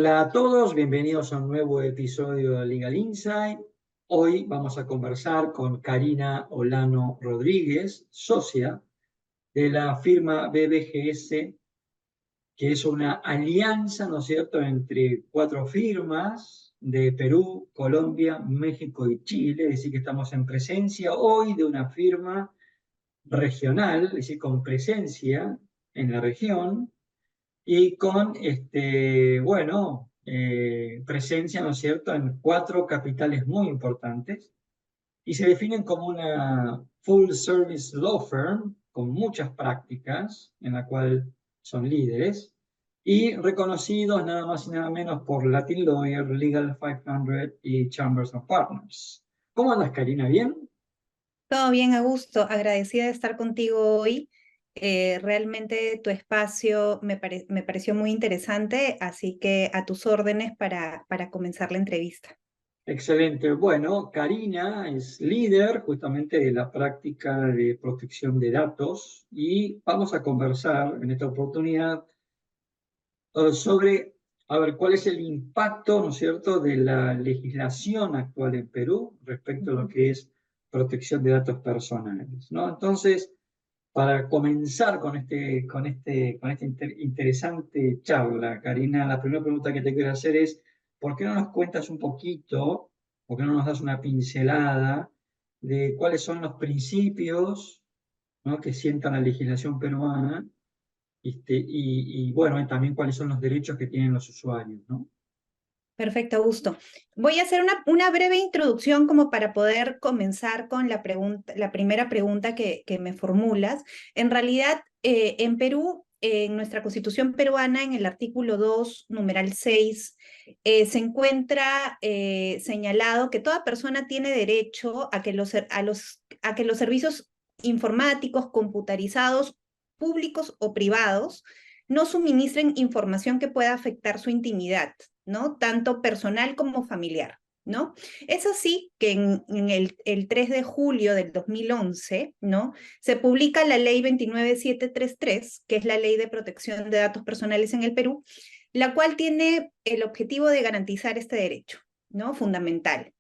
Hola a todos, bienvenidos a un nuevo episodio de Legal Insight. Hoy vamos a conversar con Karina Olano Rodríguez, socia de la firma BBGS, que es una alianza, ¿no es cierto?, entre 4 firmas de Perú, Colombia, México y Chile. Es decir, que estamos en presencia hoy de una firma regional, es decir, con presencia en la región y con, presencia, ¿no es cierto?, en 4 capitales muy importantes, y se definen como una full service law firm con muchas prácticas, en la cual son líderes, y reconocidos nada más y nada menos por Latin Lawyer, Legal 500 y Chambers of Partners. ¿Cómo andas, Karina? ¿Bien? Todo bien, Augusto. Agradecida de estar contigo hoy. Realmente tu espacio me pareció muy interesante, así que a tus órdenes para comenzar la entrevista. Excelente. Bueno, Karina es líder justamente de la práctica de protección de datos y vamos a conversar en esta oportunidad sobre, a ver, cuál es el impacto, ¿no es cierto?, de la legislación actual en Perú respecto a lo que es protección de datos personales, ¿no? Entonces, para comenzar con esta interesante charla, Karina, la primera pregunta que te quiero hacer es, ¿por qué no nos cuentas un poquito, por qué no nos das una pincelada de cuáles son los principios, ¿no?, que sientan la legislación peruana, bueno, y también cuáles son los derechos que tienen los usuarios, ¿no? Perfecto, Augusto. Voy a hacer una breve introducción como para poder comenzar con la primera pregunta que me formulas. En realidad, en Perú, en nuestra Constitución peruana, en el artículo 2, numeral 6, se encuentra señalado que toda persona tiene derecho a que a que los servicios informáticos, computarizados, públicos o privados, no suministren información que pueda afectar su intimidad, ¿no? Tanto personal como familiar, ¿no? Es así que en el 3 de julio del 2011, ¿no?, se publica la ley 29733, que es la ley de protección de datos personales en el Perú, la cual tiene el objetivo de garantizar este derecho, ¿no?, fundamental,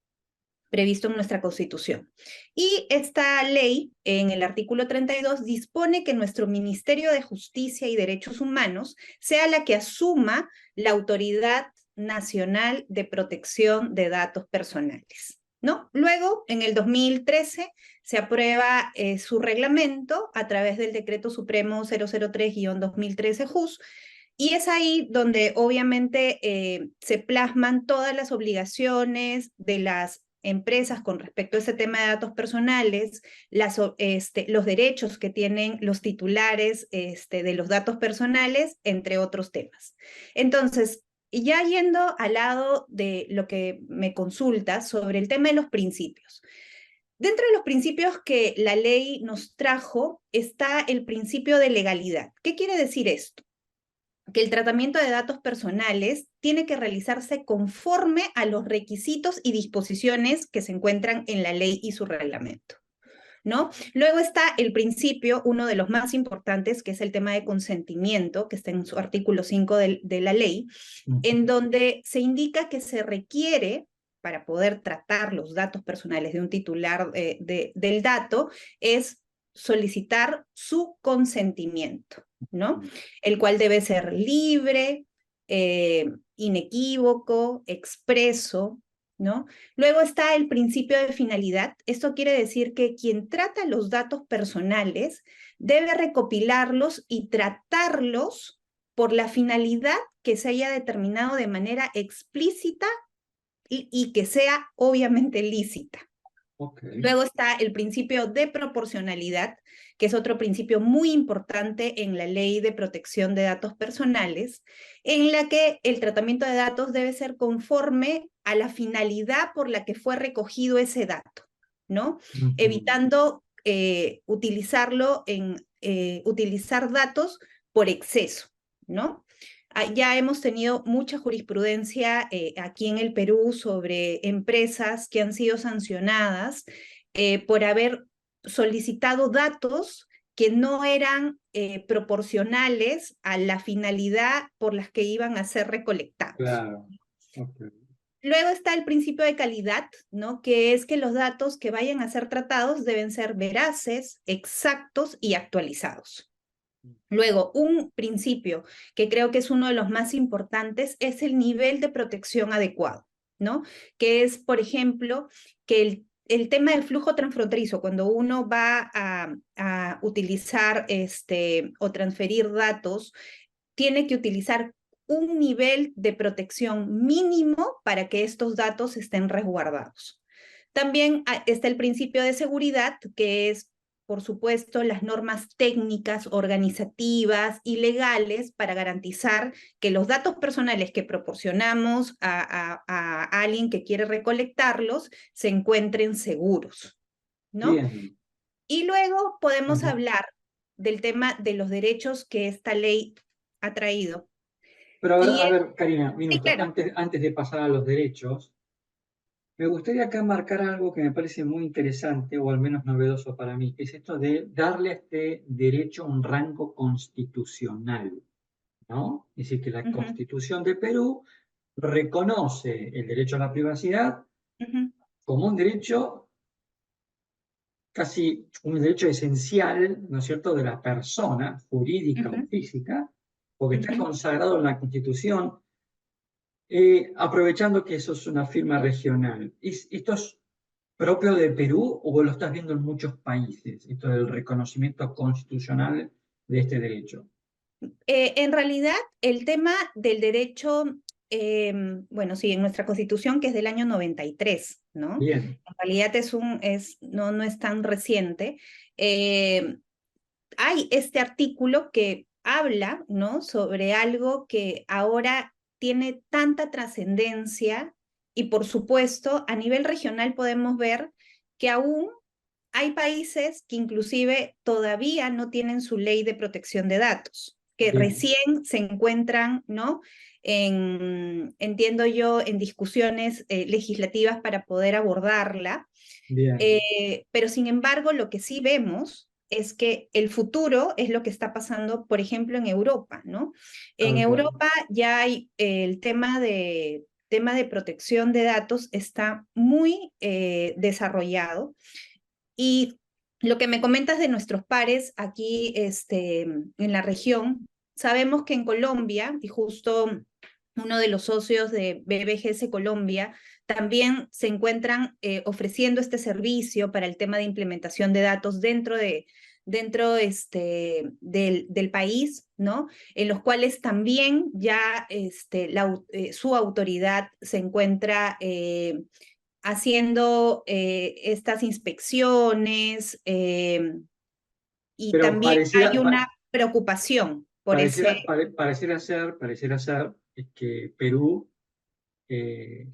previsto en nuestra Constitución. Y esta ley, en el artículo 32, dispone que nuestro Ministerio de Justicia y Derechos Humanos sea la que asuma la Autoridad Nacional de Protección de Datos Personales, ¿no? Luego, en el 2013, se aprueba su reglamento a través del Decreto Supremo 003-2013 JUS, y es ahí donde obviamente se plasman todas las obligaciones de las empresas con respecto a ese tema de datos personales, los derechos que tienen los titulares de los datos personales, entre otros temas. Entonces, ya yendo al lado de lo que me consultas sobre el tema de los principios. Dentro de los principios que la ley nos trajo está el principio de legalidad. ¿Qué quiere decir esto? Que el tratamiento de datos personales tiene que realizarse conforme a los requisitos y disposiciones que se encuentran en la ley y su reglamento, ¿no? Luego está el principio, uno de los más importantes, que es el tema de consentimiento, que está en su artículo 5 de la ley, en donde se indica que se requiere, para poder tratar los datos personales de un titular del dato, es solicitar su consentimiento, ¿no? El cual debe ser libre, inequívoco, expreso, ¿no? Luego está el principio de finalidad. Esto quiere decir que quien trata los datos personales debe recopilarlos y tratarlos por la finalidad que se haya determinado de manera explícita y que sea obviamente lícita. Okay. Luego está el principio de proporcionalidad, que es otro principio muy importante en la ley de protección de datos personales, en la que el tratamiento de datos debe ser conforme a la finalidad por la que fue recogido ese dato, ¿no? Evitando utilizar datos por exceso, ¿no? Ya hemos tenido mucha jurisprudencia aquí en el Perú sobre empresas que han sido sancionadas por haber solicitado datos que no eran proporcionales a la finalidad por las que iban a ser recolectados. Claro. Ok. Luego está el principio de calidad, ¿no? Que es que los datos que vayan a ser tratados deben ser veraces, exactos y actualizados. Luego, un principio que creo que es uno de los más importantes es el nivel de protección adecuado, ¿no? Que es, por ejemplo, que el tema del flujo transfronterizo, cuando uno va a utilizar o transferir datos, tiene que utilizar un nivel de protección mínimo para que estos datos estén resguardados. También está el principio de seguridad, que es, por supuesto, las normas técnicas, organizativas y legales para garantizar que los datos personales que proporcionamos a alguien que quiere recolectarlos se encuentren seguros, ¿no? Bien. Y luego podemos Ujú. hablar del tema de los derechos que esta ley ha traído. Pero Y a ver, Karina, sí, minuto. claro. Antes de pasar a los derechos, me gustaría acá marcar algo que me parece muy interesante, o al menos novedoso para mí, que es esto de darle a este derecho un rango constitucional, ¿no? Es decir, que la Ujú, Constitución de Perú reconoce el derecho a la privacidad ujú, como un derecho, casi un derecho esencial, ¿no es cierto?, de la persona, jurídica o ujú, física, porque está ujú. consagrado en la Constitución. Aprovechando que eso es una firma regional, ¿esto es propio de Perú o lo estás viendo en muchos países, esto del reconocimiento constitucional de este derecho? En realidad, el tema del derecho, bueno, sí, en nuestra Constitución, que es del año 93, ¿no? Bien, En realidad no es tan reciente. eh, Hay este artículo que habla, ¿no? Sobre algo que ahora tiene tanta trascendencia y, por supuesto, a nivel regional podemos ver que aún hay países que inclusive todavía no tienen su ley de protección de datos, que bien, recién se encuentran, ¿no? Entiendo yo, en discusiones legislativas para poder abordarla. bien, Pero sin embargo, lo que sí vemos es que el futuro es lo que está pasando, por ejemplo, en Europa, ¿no? En tal cual. Europa ya hay el tema de protección de datos está muy desarrollado y lo que me comentas de nuestros pares aquí en la región, sabemos que en Colombia, y justo uno de los socios de BBGS Colombia, también se encuentran ofreciendo este servicio para el tema de implementación de datos dentro del país, ¿no? En los cuales también ya su autoridad se encuentra haciendo estas inspecciones y Pero también hay una preocupación por ese. pareciera ser que Perú, eh,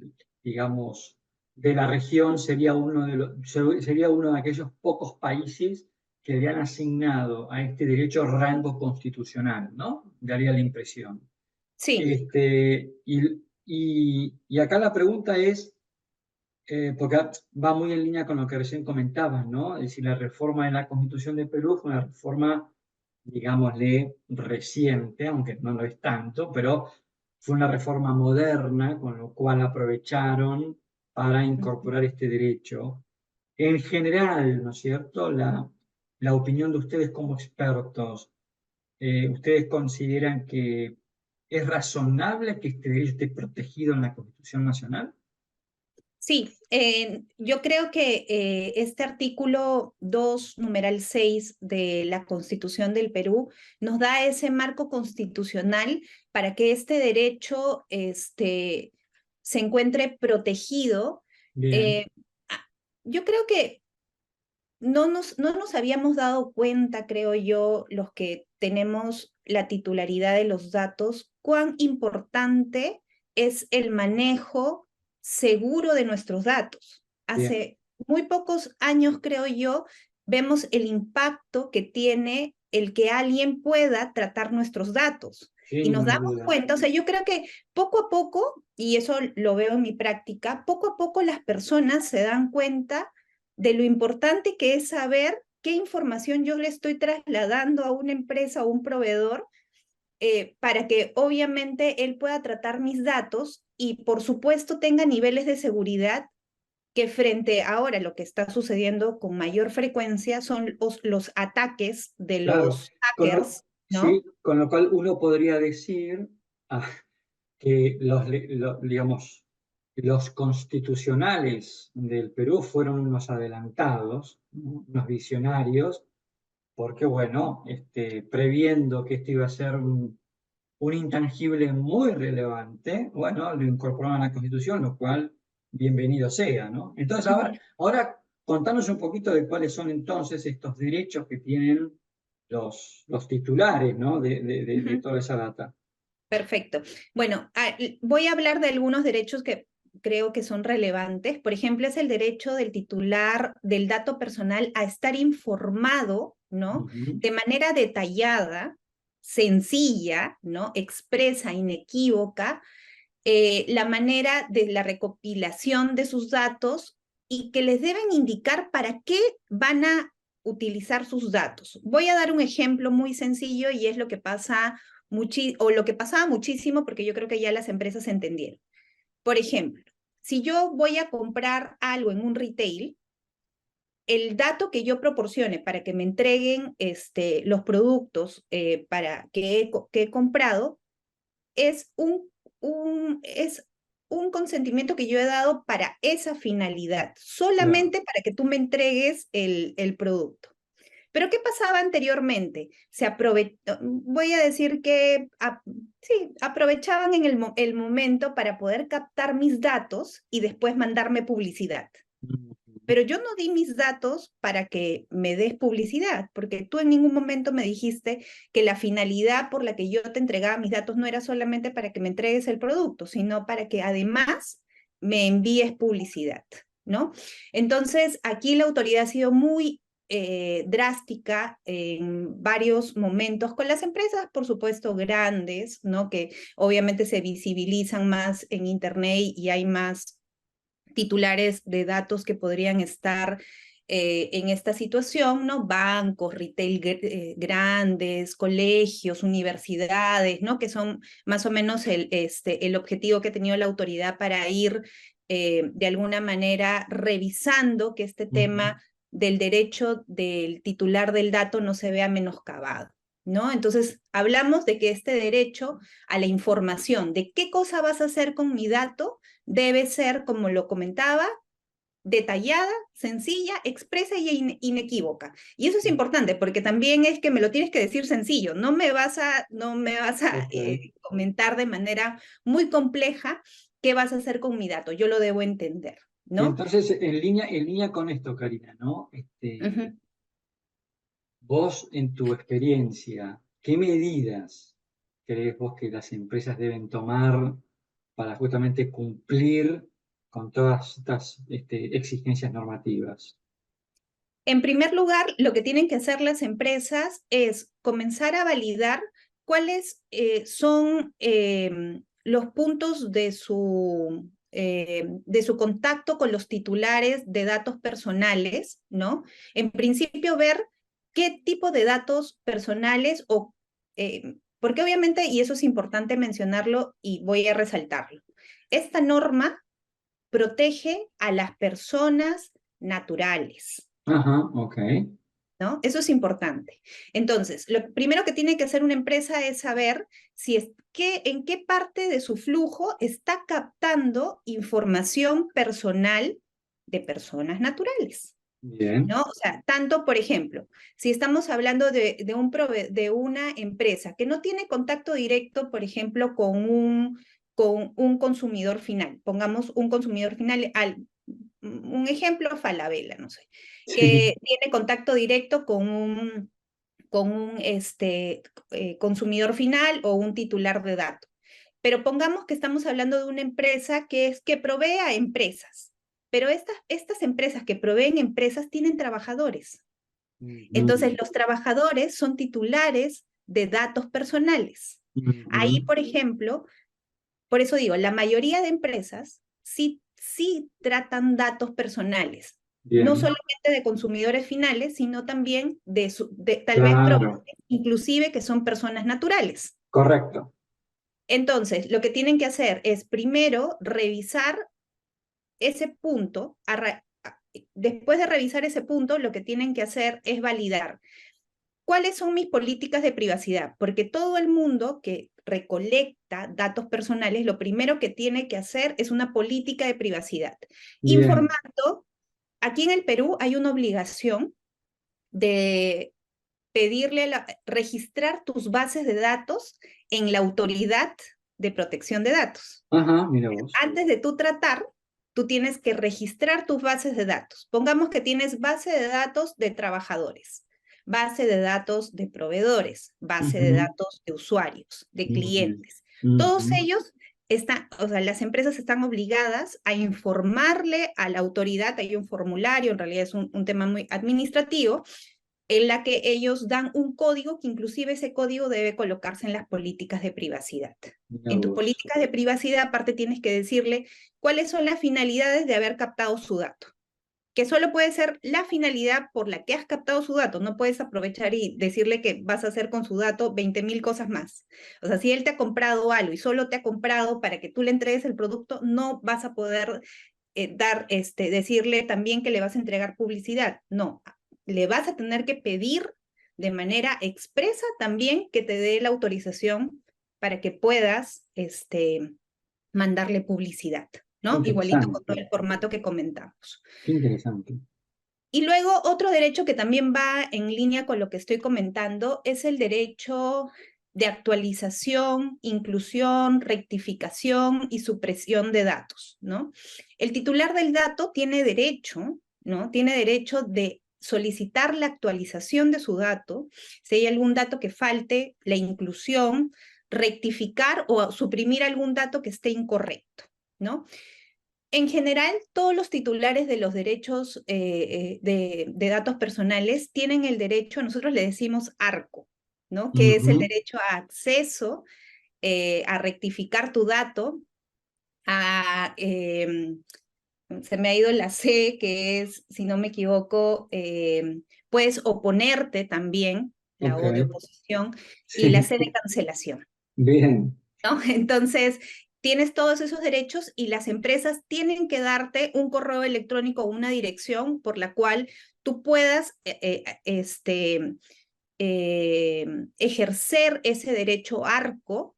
digamos, de la región sería uno de aquellos pocos países que le han asignado a este derecho rango constitucional, ¿no? Daría la impresión. Sí, Y acá la pregunta es, porque va muy en línea con lo que recién comentabas, ¿no? Es decir, la reforma de la Constitución de Perú fue una reforma, digámosle, reciente, aunque no lo es tanto, pero fue una reforma moderna, con lo cual aprovecharon para incorporar este derecho. En general, ¿no es cierto? La opinión de ustedes como expertos, ¿ustedes consideran que es razonable que este derecho esté protegido en la Constitución Nacional? sí, yo creo que este artículo 2 numeral 6 de la Constitución del Perú nos da ese marco constitucional para que este derecho se encuentre protegido. Bien, Eh, yo creo que no nos habíamos dado cuenta, creo yo, los que tenemos la titularidad de los datos, cuán importante es el manejo seguro de nuestros datos. bien. Hace muy pocos años, creo yo, vemos el impacto que tiene el que alguien pueda tratar nuestros datos. Sin Y nos ninguna damos duda. cuenta, o sea, yo creo que poco a poco, y eso lo veo en mi práctica, poco a poco las personas se dan cuenta de lo importante que es saber qué información yo le estoy trasladando a una empresa o un proveedor para que obviamente él pueda tratar mis datos y por supuesto tenga niveles de seguridad que frente ahora lo que está sucediendo con mayor frecuencia son los ataques de Claro, los hackers, sí, ¿no? con lo cual uno podría decir que digamos, los constitucionales del Perú fueron unos adelantados, ¿no? Unos visionarios, porque bueno, previendo que esto iba a ser un intangible muy relevante, bueno, lo incorporaron a la Constitución, lo cual bienvenido sea, ¿no? Entonces, ahora contanos un poquito de cuáles son entonces estos derechos que tienen los titulares, ¿no? De toda esa data. Perfecto. Bueno, voy a hablar de algunos derechos que creo que son relevantes. Por ejemplo, es el derecho del titular del dato personal a estar informado, ¿no? Ujú. De manera detallada, sencilla, ¿no? Expresa, inequívoca, la manera de la recopilación de sus datos y que les deben indicar para qué van a utilizar sus datos. Voy a dar un ejemplo muy sencillo y es lo que pasa o lo que pasaba muchísimo porque yo creo que ya las empresas entendieron. Por ejemplo, si yo voy a comprar algo en un retail, el dato que yo proporcione para que me entreguen los productos que he comprado es es un consentimiento que yo he dado para esa finalidad, Claro. solamente para que tú me entregues el producto. Pero ¿qué pasaba anteriormente? Voy a decir que sí, aprovechaban en el momento para poder captar mis datos y después mandarme publicidad. Ujú. Pero yo no di mis datos para que me des publicidad, porque tú en ningún momento me dijiste que la finalidad por la que yo te entregaba mis datos no era solamente para que me entregues el producto, sino para que además me envíes publicidad, ¿no? Entonces, aquí la autoridad ha sido muy drástica en varios momentos con las empresas, por supuesto, grandes, ¿no? Que obviamente se visibilizan más en Internet y hay más titulares de datos que podrían estar en esta situación, ¿no? Bancos, retail grandes, colegios, universidades, ¿no? Que son más o menos el objetivo que ha tenido la autoridad para ir de alguna manera revisando que este Ujú. tema del derecho del titular del dato no se vea menoscabado, ¿no? Entonces, hablamos de que este derecho a la información, de qué cosa vas a hacer con mi dato, debe ser, como lo comentaba, detallada, sencilla, expresa y inequívoca. Y eso es importante porque también es que me lo tienes que decir sencillo, no me vas a Ok. comentar de manera muy compleja qué vas a hacer con mi dato, yo lo debo entender, Y ¿no? entonces, en línea con esto, Karina, ¿no? Ujú. Vos, en tu experiencia, ¿qué medidas crees vos que las empresas deben tomar para justamente cumplir con todas estas exigencias normativas? En primer lugar, lo que tienen que hacer las empresas es comenzar a validar cuáles son los puntos de su contacto con los titulares de datos personales, ¿no? En principio, ver qué tipo de datos personales porque obviamente, y eso es importante mencionarlo y voy a resaltarlo, esta norma protege a las personas naturales. Ajá, ok. ¿No? Eso es importante. Entonces, lo primero que tiene que hacer una empresa es saber en qué parte de su flujo está captando información personal de personas naturales. Bien. ¿No? O sea, tanto, por ejemplo, si estamos hablando de una empresa que no tiene contacto directo, por ejemplo, con un consumidor final, pongamos un consumidor final, un ejemplo, Falabella, no sé, Sí. que tiene contacto directo con un consumidor final o un titular de datos. Pero pongamos que estamos hablando de una empresa que provee a empresas, pero estas empresas que proveen empresas tienen trabajadores. Entonces, Ujú, los trabajadores son titulares de datos personales. Ahí, ujú. por ejemplo, por eso digo, la mayoría de empresas sí tratan datos personales. no Bien, solamente de consumidores finales, sino también de tal vez claro, proveedores, inclusive que son personas naturales. correcto. Entonces, lo que tienen que hacer es primero revisar ese punto, después de revisar ese punto, lo que tienen que hacer es validar cuáles son mis políticas de privacidad, porque todo el mundo que recolecta datos personales, lo primero que tiene que hacer es una política de privacidad, Bien, informando, aquí en el Perú hay una obligación de registrar tus bases de datos en la Autoridad de Protección de Datos. ajá, mira vos. Antes de tú tratar, tú tienes que registrar tus bases de datos. Pongamos que tienes base de datos de trabajadores, base de datos de proveedores, base de Ujú, datos de usuarios, de ujú, clientes. ujú. Todos ellos están, o sea, las empresas están obligadas a informarle a la autoridad, hay un formulario, en realidad es un tema muy administrativo, en la que ellos dan un código que inclusive ese código debe colocarse en las políticas de privacidad. Mira En tus vos. políticas de privacidad, aparte tienes que decirle cuáles son las finalidades de haber captado su dato, que solo puede ser la finalidad por la que has captado su dato. No puedes aprovechar y decirle que vas a hacer con su dato 20.000 cosas más. O sea, si él te ha comprado algo y solo te ha comprado para que tú le entregues el producto, no vas a poder decirle también que le vas a entregar publicidad. No, le vas a tener que pedir de manera expresa también que te dé la autorización para que puedas mandarle publicidad, Qué ¿no? Igualito con todo interesante, el formato que comentamos. qué interesante. Y luego otro derecho que también va en línea con lo que estoy comentando es el derecho de actualización, inclusión, rectificación y supresión de datos, ¿no? El titular del dato tiene derecho, ¿no? Tiene derecho de solicitar la actualización de su dato, si hay algún dato que falte, la inclusión, rectificar o suprimir algún dato que esté incorrecto, ¿no? En general, todos los titulares de los derechos de datos personales tienen el derecho, nosotros le decimos ARCO, ¿no? Que es el Ujú, derecho a acceso, a rectificar tu dato, a, se me ha ido la C, que es, si no me equivoco, puedes oponerte también, la ok, O de oposición, y la sí, C de cancelación. bien, ¿No? Entonces, tienes todos esos derechos y las empresas tienen que darte un correo electrónico o una dirección por la cual tú puedas ejercer ese derecho ARCO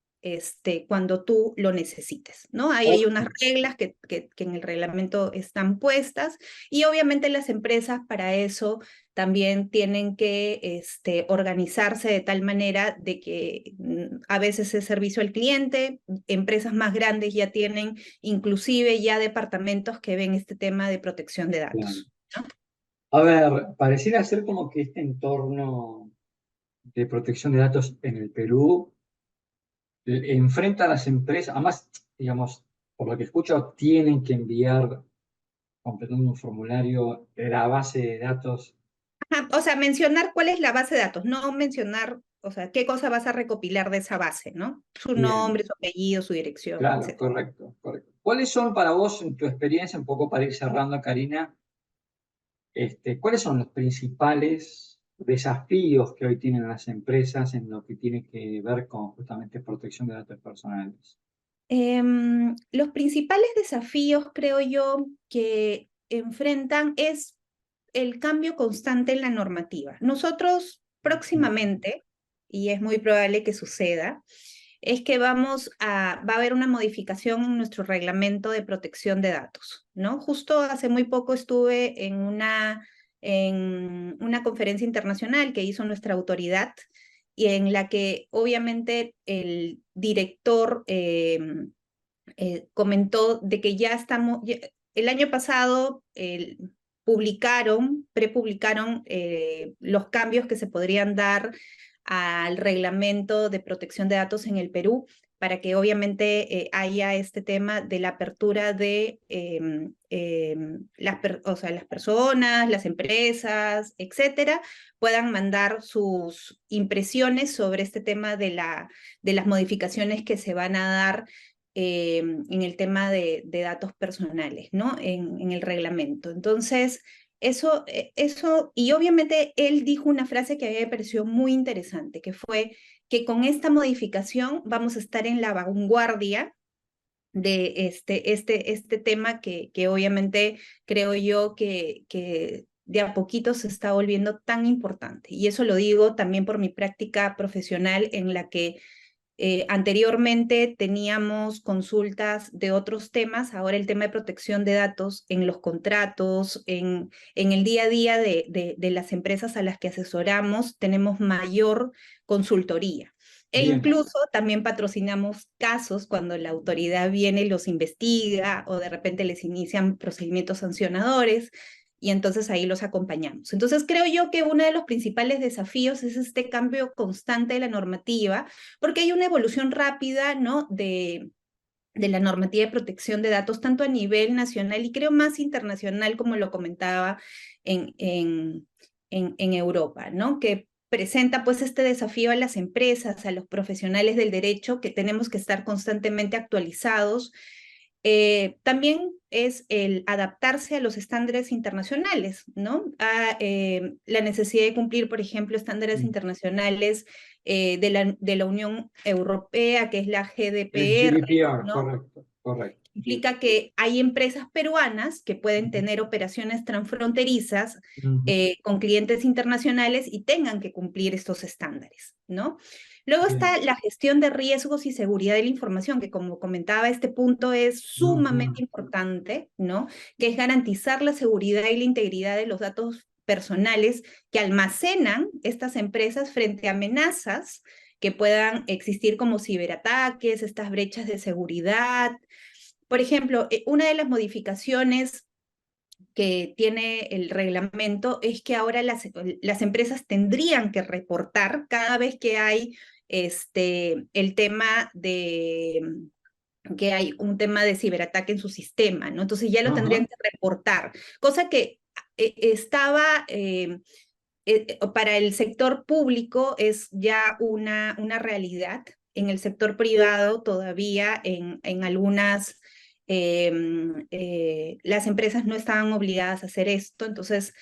cuando tú lo necesites, ¿no? Ahí hay unas ok, reglas que en el reglamento están puestas y obviamente las empresas para eso también tienen que organizarse de tal manera de que a veces es servicio al cliente, empresas más grandes ya tienen inclusive ya departamentos que ven este tema de protección de claro. datos, ¿no? A ver, pareciera ser como que este entorno de protección de datos en el Perú enfrenta a las empresas, además, digamos, por lo que escucho, tienen que enviar, completando un formulario, la base de datos. Ajá, o sea, mencionar cuál es la base de datos, no mencionar, o sea, qué cosa vas a recopilar de esa base, ¿no? Su Bien, nombre, su apellido, su dirección, claro, etc. correcto, correcto. ¿Cuáles son para vos, en tu experiencia, un poco para ir cerrando, Karina, cuáles son los principales desafíos que hoy tienen las empresas en lo que tiene que ver con justamente protección de datos personales? Los principales desafíos, creo yo, que enfrentan es el cambio constante en la normativa. Nosotros próximamente, y es muy probable que suceda, es que va a haber una modificación en nuestro reglamento de protección de datos, ¿no? Justo hace muy poco estuve en una conferencia internacional que hizo nuestra autoridad y en la que obviamente el director comentó de que ya estamos, el año pasado prepublicaron los cambios que se podrían dar al reglamento de protección de datos en el Perú para que obviamente haya este tema de la apertura de o sea, las personas, las empresas, etcétera, puedan mandar sus impresiones sobre este tema de las modificaciones que se van a dar en el tema de datos personales, ¿no? En el reglamento. Entonces, Y obviamente él dijo una frase que a mí me pareció muy interesante, que fue que con esta modificación vamos a estar en la vanguardia de este tema que obviamente creo yo que de a poquito se está volviendo tan importante. Y eso lo digo también por mi práctica profesional en la que anteriormente teníamos consultas de otros temas, ahora el tema de protección de datos en los contratos, en el día a día de las empresas a las que asesoramos, tenemos mayor consultoría. E Bien, incluso también patrocinamos casos cuando la autoridad viene y los investiga o de repente les inician procedimientos sancionadores y entonces ahí los acompañamos. Entonces creo yo que uno de los principales desafíos es este cambio constante de la normativa, porque hay una evolución rápida, ¿no? De la normativa de protección de datos, tanto a nivel nacional y creo más internacional, como lo comentaba en Europa, ¿no? Que presenta pues este desafío a las empresas, a los profesionales del derecho, que tenemos que estar constantemente actualizados. También es el adaptarse a los estándares internacionales, ¿no? A la necesidad de cumplir, por ejemplo, estándares mm, internacionales de la Unión Europea, que es la el GDPR, GDPR, ¿no? correcto, correcto. Implica que hay empresas peruanas que pueden Ujú, tener operaciones transfronterizas ujú, con clientes internacionales y tengan que cumplir estos estándares, ¿no? Luego bien, está la gestión de riesgos y seguridad de la información, que como comentaba, este punto es sumamente ujú, importante, ¿no? Que es garantizar la seguridad y la integridad de los datos personales que almacenan estas empresas frente a amenazas que puedan existir como ciberataques, estas brechas de seguridad. Por ejemplo, una de las modificaciones que tiene el reglamento es que ahora las empresas tendrían que reportar cada vez que hay el tema que hay un tema de ciberataque en su sistema, ¿no? Entonces ya lo ajá, tendrían que reportar, cosa que estaba para el sector público es ya una realidad. En el sector privado todavía en algunas, las empresas no estaban obligadas a hacer esto. Entonces,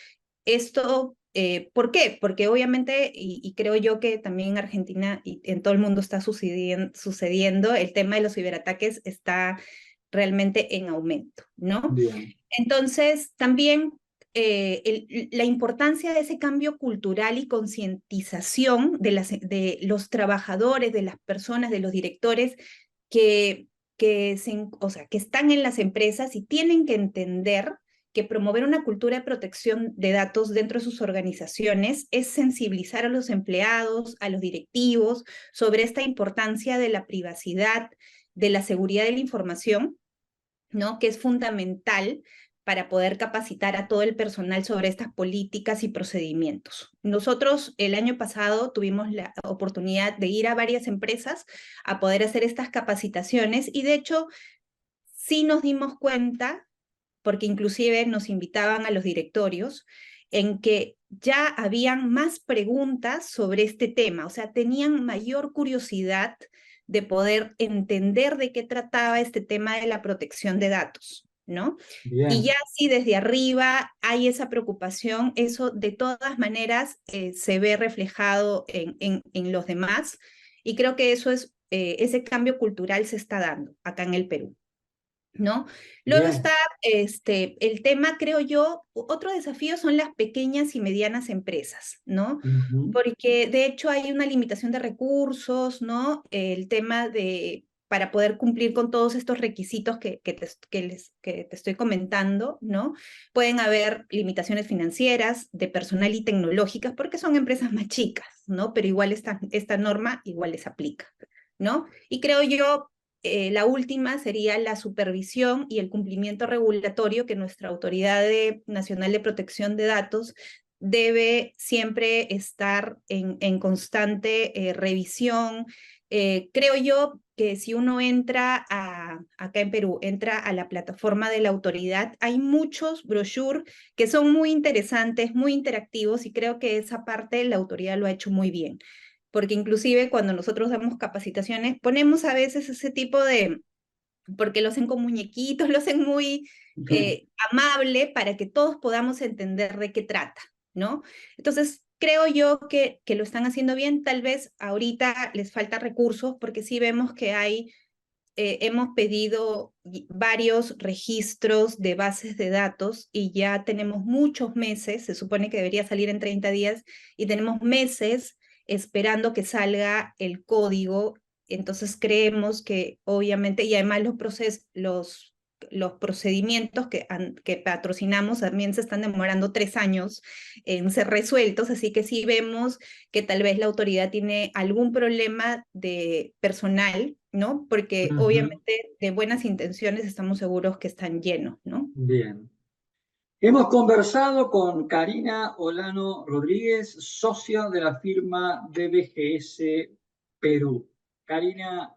¿por qué? Porque obviamente, y creo yo que también en Argentina y en todo el mundo está sucediendo, el tema de los ciberataques está realmente en aumento, ¿no? bien, Entonces, también la importancia de ese cambio cultural y concientización de los trabajadores, de las personas, de los directores que, o sea, que están en las empresas y tienen que entender que promover una cultura de protección de datos dentro de sus organizaciones es sensibilizar a los empleados, a los directivos, sobre esta importancia de la privacidad, de la seguridad de la información, ¿no? Que es fundamental para poder capacitar a todo el personal sobre estas políticas y procedimientos. Nosotros el año pasado tuvimos la oportunidad de ir a varias empresas a poder hacer estas capacitaciones y de hecho sí nos dimos cuenta, porque inclusive nos invitaban a los directorios, en que ya habían más preguntas sobre este tema, o sea, tenían mayor curiosidad de poder entender de qué trataba este tema de la protección de datos, ¿no? Y ya bien, si desde arriba hay esa preocupación, eso de todas maneras se ve reflejado en los demás y creo que eso es, ese cambio cultural se está dando acá en el Perú. ¿No? Luego bien, está el tema, creo yo, otro desafío son las pequeñas y medianas empresas, ¿no? ujú, Porque de hecho hay una limitación de recursos, ¿no? El tema para poder cumplir con todos estos requisitos que te estoy comentando, ¿no? Pueden haber limitaciones financieras, de personal y tecnológicas, porque son empresas más chicas, ¿no? Pero igual esta norma igual les aplica, ¿no? Y creo yo la última sería la supervisión y el cumplimiento regulatorio que nuestra Nacional de Protección de Datos debe siempre estar en constante revisión. Creo yo que si uno acá en Perú, entra a la plataforma de la autoridad, hay muchos brochures que son muy interesantes, muy interactivos y creo que esa parte la autoridad lo ha hecho muy bien porque inclusive cuando nosotros damos capacitaciones, ponemos a veces ese tipo porque lo hacen con muñequitos, lo hacen muy amable para que todos podamos entender de qué trata, ¿no? Entonces, creo yo que lo están haciendo bien. Tal vez ahorita les falta recursos porque sí vemos que hemos pedido varios registros de bases de datos y ya tenemos muchos meses, se supone que debería salir en 30 días, y tenemos meses esperando que salga el código. Entonces creemos que obviamente, y además los procedimientos que patrocinamos también se están demorando 3 años en ser resueltos, así que sí vemos que tal vez la autoridad tiene algún problema de personal, ¿no? Porque Ujú. obviamente de buenas intenciones estamos seguros que están llenos, ¿no? Bien. Hemos conversado con Karina Olano Rodríguez, socia de la firma DBGS Perú. Karina,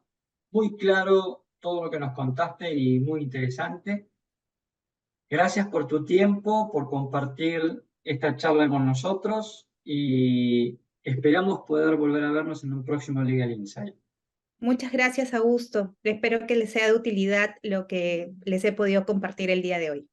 muy claro todo lo que nos contaste y muy interesante. Gracias por tu tiempo, por compartir esta charla con nosotros y esperamos poder volver a vernos en un próximo Legal Insight. Muchas gracias, Augusto. Espero que les sea de utilidad lo que les he podido compartir el día de hoy.